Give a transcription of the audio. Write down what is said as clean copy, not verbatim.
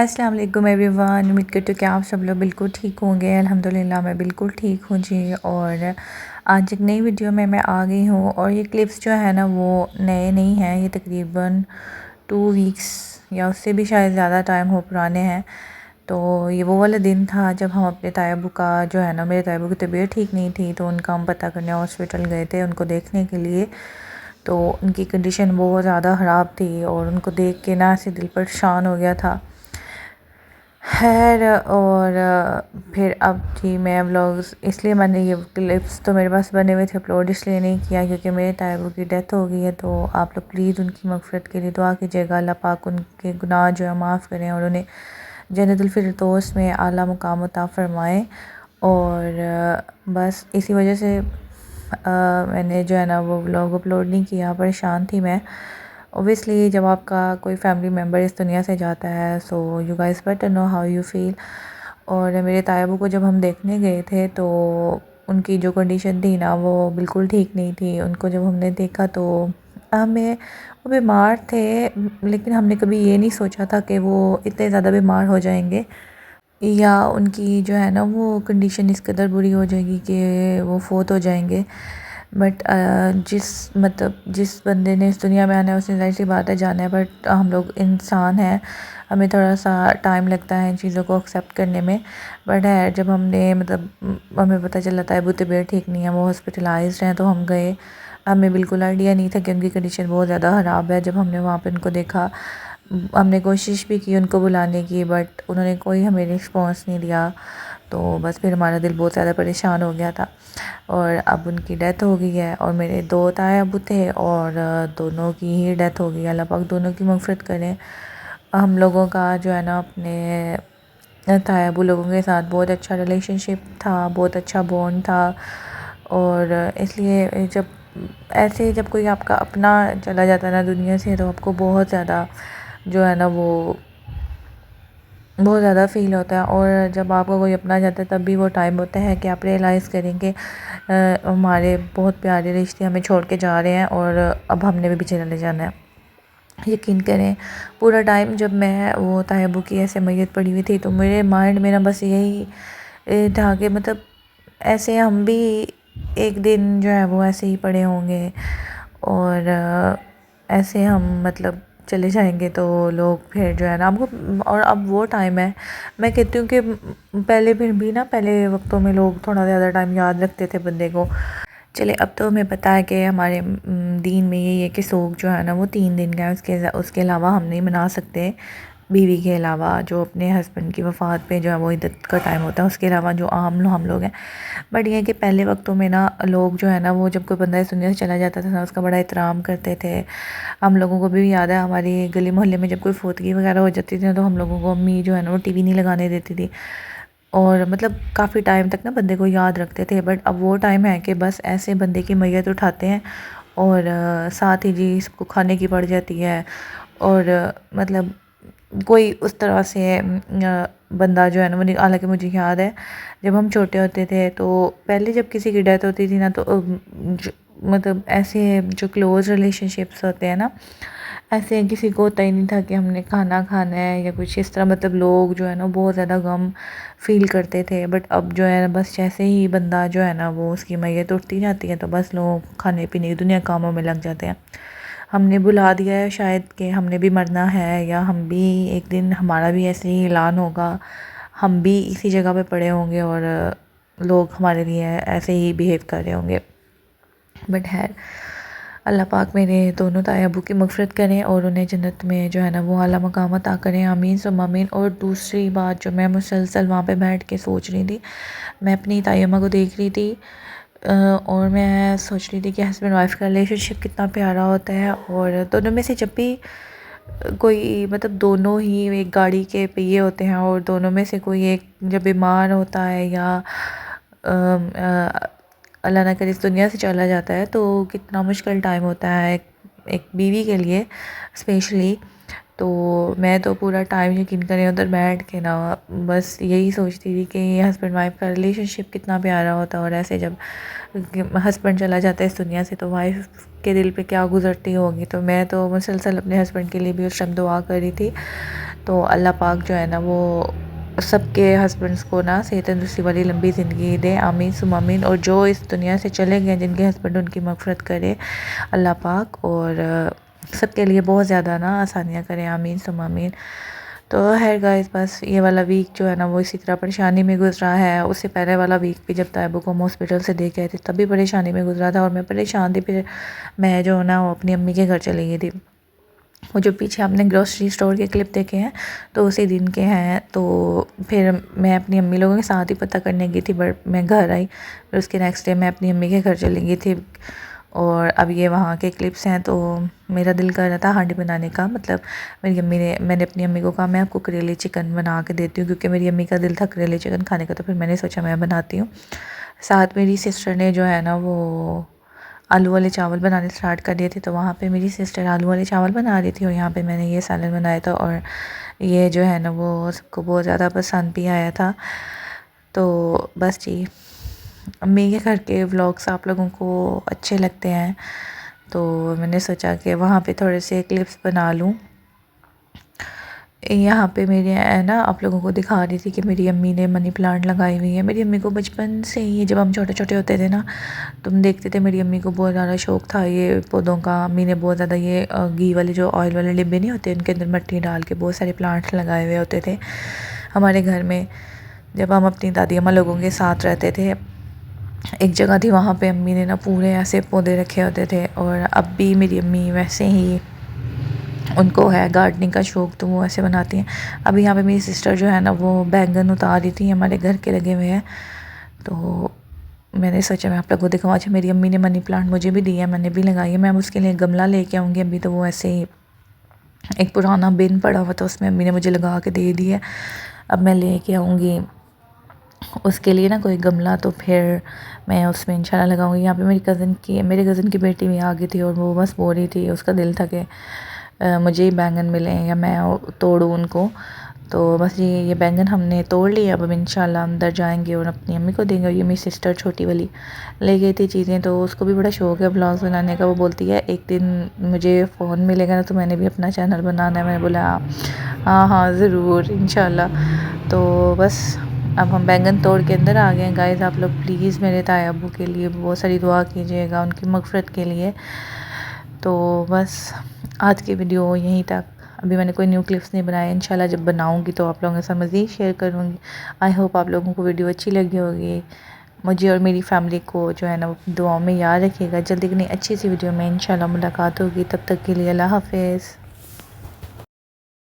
السلام علیکم every one, امید کرتی ہوں کہ آپ سب لوگ بالکل ٹھیک ہوں گے۔ الحمدللہ میں بالکل ٹھیک ہوں جی۔ اور آج ایک نئی ویڈیو میں آ گئی ہوں، اور یہ کلپس جو ہے نا وہ نئے نہیں ہیں، یہ تقریباً 2 ویکس یا اس سے بھی شاید زیادہ ٹائم ہو پرانے ہیں۔ تو یہ وہ والا دن تھا جب ہم اپنے طیبو کا جو ہے نا، میرے طیبو کی طبیعت ٹھیک نہیں تھی، تو ان کا ہم پتہ کرنے ہاسپٹل گئے تھے ان کو دیکھنے کے لیے۔ تو ان کی کنڈیشن بہت زیادہ خراب تھی، اور ان کو دیکھ کے نا ایسے دل پریشان ہو گیا تھا۔ خیر، اور پھر اب جی میں ولاگز، اس لیے میں نے یہ کلپس تو میرے پاس بنے ہوئے تھے، اپلوڈ اس لیے نہیں کیا کیونکہ میرے طیبو کی ڈیتھ ہو گئی ہے۔ تو آپ لوگ پلیز ان کی مغفرت کے لیے دعا کیجیے گا، اللہ پاک ان کے گناہ جو ہے معاف کریں اور انہیں جنت الفردوس میں اعلیٰ مقام عطا فرمائیں۔ اور بس اسی وجہ سے میں نے جو ہے نا وہ ولاگ اپلوڈ نہیں کیا، پریشان تھی میں۔ اوبویسلی جب آپ کا کوئی فیملی ممبر اس دنیا سے جاتا ہے، so you guys better know how you feel. اور میرے طیبو کو جب ہم دیکھنے گئے تھے تو ان کی جو کنڈیشن تھی نا وہ بالکل ٹھیک نہیں تھی۔ ان کو جب ہم نے دیکھا تو وہ بیمار تھے، لیکن ہم نے کبھی یہ نہیں سوچا تھا کہ وہ اتنے زیادہ بیمار ہو جائیں گے، یا ان کی جو ہے نا وہ کنڈیشن اس قدر بری ہو جائے گی کہ وہ فوت ہو جائیں گے۔ بٹ جس بندے نے اس دنیا میں آنا ہے اس نے ظاہر سی بات ہے جانا ہے، بٹ ہم لوگ انسان ہیں، ہمیں تھوڑا سا ٹائم لگتا ہے ان چیزوں کو ایکسیپٹ کرنے میں۔ بٹ جب ہم نے ہمیں پتہ چلا طیبو طبیعت ٹھیک نہیں ہے، وہ ہاسپٹلائزڈ ہیں، تو ہم گئے۔ ہمیں بالکل آئیڈیا نہیں تھا کہ ان کی کنڈیشن بہت زیادہ خراب ہے۔ جب ہم نے وہاں پہ ان کو دیکھا، ہم نے کوشش بھی کی ان کو بلانے کی، بٹ انہوں نے کوئی ہمیں رسپانس نہیں دیا۔ تو بس پھر ہمارا دل بہت زیادہ پریشان ہو گیا تھا، اور اب ان کی ڈیتھ ہو گئی ہے۔ اور میرے 2 طیبو تھے، اور دونوں کی ہی ڈیتھ ہو گئی۔ اللہ پاک دونوں کی مغفرت کریں۔ ہم لوگوں کا جو ہے نا اپنے طیبو لوگوں کے ساتھ بہت اچھا ریلیشن شپ تھا، بہت اچھا بونڈ تھا، اور اس لیے جب کوئی آپ کا اپنا چلا جاتا ہے نا دنیا سے، تو آپ کو بہت زیادہ جو ہے نا وہ بہت زیادہ فیل ہوتا ہے۔ اور جب آپ کو کوئی اپنا جاتا ہے تب بھی وہ ٹائم ہوتا ہے کہ آپ ریئلائز کریں کہ ہمارے بہت پیارے رشتے ہمیں چھوڑ کے جا رہے ہیں، اور اب ہم نے بھی پیچھے چلے جانا ہے۔ یقین کریں پورا ٹائم جب میں وہ طیبو کی ایسے میت پڑی ہوئی تھی، تو میرے مائنڈ میں نا بس یہی تھا کہ مطلب ایسے ہم بھی ایک دن جو ہے وہ ایسے ہی پڑے ہوں گے، اور ایسے ہم مطلب چلے جائیں گے، تو لوگ پھر جو ہے نا اور اب وہ ٹائم ہے۔ میں کہتی ہوں کہ پہلے وقتوں میں لوگ تھوڑا زیادہ ٹائم یاد رکھتے تھے بندے کو۔ چلے اب تو ہمیں پتہ ہے کہ ہمارے دین میں یہ ہے کہ سوگ جو ہے نا وہ 3 دن کا ہے، اس کے علاوہ ہم نہیں منا سکتے، بیوی کے علاوہ جو اپنے ہسبینڈ کی وفات پہ جو ہے وہ عدت کا ٹائم ہوتا ہے، اس کے علاوہ جو عام ہم لوگ ہیں۔ بٹ یہ ہے کہ پہلے وقتوں میں نا لوگ جو ہے نا وہ جب کوئی بندہ اس دنیا سے چلا جاتا تھا نا، اس کا بڑا احترام کرتے تھے۔ ہم لوگوں کو بھی یاد ہے، ہماری گلی محلے میں جب کوئی فوتگی وغیرہ ہو جاتی تھی نا، تو ہم لوگوں کو امی جو ہے نا وہ ٹی وی نہیں لگانے دیتی تھی، اور مطلب کافی ٹائم تک نا بندے کو یاد رکھتے تھے۔ بٹ اب وہ ٹائم ہے کہ بس ایسے بندے کی میت اٹھاتے ہیں، اور ساتھ ہی جی سب کو کھانے کی پڑ جاتی ہے، اور مطلب کوئی اس طرح سے بندہ جو ہے نا، حالانکہ مجھے یاد ہے جب ہم چھوٹے ہوتے تھے تو پہلے جب کسی کی ڈیتھ ہوتی تھی نا، تو مطلب ایسے جو کلوز ریلیشن شپس ہوتے ہیں نا، ایسے کسی کو ہوتا ہی نہیں تھا کہ ہم نے کھانا کھانا ہے یا کچھ اس طرح۔ مطلب لوگ جو ہے نا بہت زیادہ غم فیل کرتے تھے۔ بٹ اب جو ہے نا بس جیسے ہی بندہ جو ہے نا وہ اس کی میت اٹھتی جاتی ہے، تو بس لوگ کھانے پینے کی دنیا کاموں میں لگ جاتے ہیں۔ ہم نے بلا دیا ہے شاید کہ ہم نے بھی مرنا ہے، یا ہم بھی ایک دن ہمارا بھی ایسے ہی اعلان ہوگا، ہم بھی اسی جگہ پہ پڑے ہوں گے، اور لوگ ہمارے لیے ایسے ہی بیہیو کر رہے ہوں گے۔ بٹ اللہ پاک میرے دونوں طیبو کی مغفرت کریں، اور انہیں جنت میں جو ہے نا وہ اعلیٰ مقام عطا کریں، آمین ثم آمین۔ اور دوسری بات جو میں مسلسل وہاں پہ بیٹھ کے سوچ رہی تھی، میں اپنی طیمہ کو دیکھ رہی تھی، اور میں سوچ رہی تھی کہ ہسبینڈ وائف کا ریلیشن شپ کتنا پیارا ہوتا ہے، اور دونوں میں سے جب بھی کوئی مطلب دونوں ہی ایک گاڑی کے پہیے ہوتے ہیں، اور دونوں میں سے کوئی ایک جب بیمار ہوتا ہے یا اللہ نہ کرے اس دنیا سے چلا جاتا ہے، تو کتنا مشکل ٹائم ہوتا ہے ایک بیوی کے لیے اسپیشلی۔ تو میں تو پورا ٹائم یقین کریں ادھر بیٹھ کے نا بس یہی سوچتی تھی کہ یہ ہسبینڈ وائف کا ریلیشن شپ کتنا پیارا ہوتا ہے، اور ایسے جب ہسبینڈ چلا جاتا ہے اس دنیا سے تو وائف کے دل پہ کیا گزرتی ہوگی۔ تو میں تو مسلسل اپنے ہسبینڈ کے لیے بھی اس ٹائم دعا کر رہی تھی تو اللہ پاک جو ہے نا وہ سب کے ہسبینڈس کو نا صحت تندرستی والی لمبی زندگی دے، آمین ثم آمین۔ اور جو اس دنیا سے چلے گئے جن کے ہسبینڈ ان کی مغفرت کرے اللہ پاک، اور سب کے لیے بہت زیادہ نا آسانیاں کرے، آمین ثم آمین۔ تو خیر گائز، بس یہ والا ویک جو ہے نا وہ اسی طرح پریشانی میں گزرا ہے۔ اس سے پہلے والا ویک بھی جب طیبو کو ہم ہاسپٹل سے دے کے آئے تھے تب بھی پریشانی میں گزرا تھا، اور میں پریشان تھی۔ پھر میں جو نا وہ اپنی امی کے گھر چلی گئی تھی۔ وہ جو پیچھے آپ نے گروسری اسٹور کے کلپ دیکھے ہیں تو اسی دن کے ہیں۔ تو پھر میں اپنی امی لوگوں کے ساتھ ہی پتہ کرنے گئی تھی، بٹ میں گھر آئی، پھر اس کے نیکسٹ ڈے میں اپنی امی کے گھر چلی گئی تھی۔ اور اب یہ وہاں کے کلپس ہیں، تو میرا دل کر رہا تھا ہانڈی بنانے کا، مطلب میں نے اپنی امی کو کہا میں آپ کو کریلے چکن بنا کے دیتی ہوں، کیونکہ میری امی کا دل تھا کریلے چکن کھانے کا، تو پھر میں نے سوچا میں بناتی ہوں۔ ساتھ میری سسٹر نے جو ہے نا وہ آلو والے چاول بنانے اسٹارٹ کر دیے تھے، تو وہاں پہ میری سسٹر آلو والے چاول بنا رہی تھی، اور یہاں پہ میں نے یہ سالن بنایا تھا، اور یہ جو ہے نا وہ سب کو بہت زیادہ پسند بھی آیا تھا۔ تو بس جی، امی کے گھر کے ولاگس آپ لوگوں کو اچھے لگتے ہیں، تو میں نے سوچا کہ وہاں پہ تھوڑے سے کلپس بنا لوں۔ یہاں پہ میرے نا آپ لوگوں کو دکھا رہی تھی کہ میری امی نے منی پلانٹ لگائی ہوئی ہے۔ میری امی کو بچپن سے ہی، جب ہم چھوٹے چھوٹے ہوتے تھے نا، تم دیکھتے تھے میری امی کو بہت زیادہ شوق تھا یہ پودوں کا۔ امی نے بہت زیادہ یہ گھی والے جو آئل والے ڈبے نہیں ہوتے، ان کے اندر مٹی ڈال کے بہت سارے پلانٹس لگائے ہوئے ہوتے تھے ہمارے گھر میں، جب ہم اپنی دادی اماں لوگوں کے ساتھ رہتے تھے۔ ایک جگہ تھی وہاں پہ امی نے نا پورے ایسے پودے رکھے ہوتے تھے، اور اب بھی میری امی ویسے ہی ان کو ہے گارڈننگ کا شوق، تو وہ ایسے بناتی ہیں۔ اب یہاں پہ میری سسٹر جو ہے نا وہ بینگن اتار رہی تھی، ہمارے گھر کے لگے ہوئے ہیں، تو میں نے سوچا میں آپ لوگوں کو دکھاؤں۔ اچھا، میری امی نے منی پلانٹ مجھے بھی دی ہے، میں نے بھی لگائی ہے، میں اس کے لیے گملہ لے کے آؤں گی ابھی، تو وہ ایسے ہی ایک پرانا بن پڑا ہوا تھا، اس میں امی نے مجھے لگا کے دے دی ہے، اب میں لے کے آؤں گی اس کے لیے نا کوئی گملہ، تو پھر میں اس میں انشاءاللہ لگاؤں گی۔ یہاں پہ میرے کزن کی بیٹی بھی آ گئی تھی، اور وہ بس بول رہی تھی، اس کا دل تھا کہ مجھے ہی بینگن ملیں یا میں توڑوں ان کو، تو بس یہ بینگن ہم نے توڑ لیا۔ اب انشاءاللہ اندر جائیں گے اور اپنی امی کو دیں گے۔ یہ میری سسٹر چھوٹی والی لے گئی تھی چیزیں، تو اس کو بھی بڑا شوق ہے بلاگز بنانے کا۔ وہ بولتی ہے ایک دن مجھے فون ملے گا نا تو میں نے بھی اپنا چینل بنانا ہے۔ میں نے بولا ہاں ہاں ضرور انشاءاللہ۔ تو بس اب ہم بینگن توڑ کے اندر آ گئے ہیں۔ گائز آپ لوگ پلیز میرے تایا ابو کے لیے بہت ساری دعا کیجیے گا، ان کی مغفرت کے لیے۔ تو بس آج کی ویڈیو یہیں تک، ابھی میں نے کوئی نیو کلپس نہیں بنائے، انشاءاللہ جب بناؤں گی تو آپ لوگوں کے ساتھ مزید شیئر کروں گی۔ آئی ہوپ آپ لوگوں کو ویڈیو اچھی لگی ہوگی۔ مجھے اور میری فیملی کو جو ہے نا دعاؤں میں یاد رکھیے گا۔ جلدی کی نہیں اچھی سی ویڈیو میں انشاءاللہ ملاقات ہوگی، تب تک کے لیے اللہ حافظ۔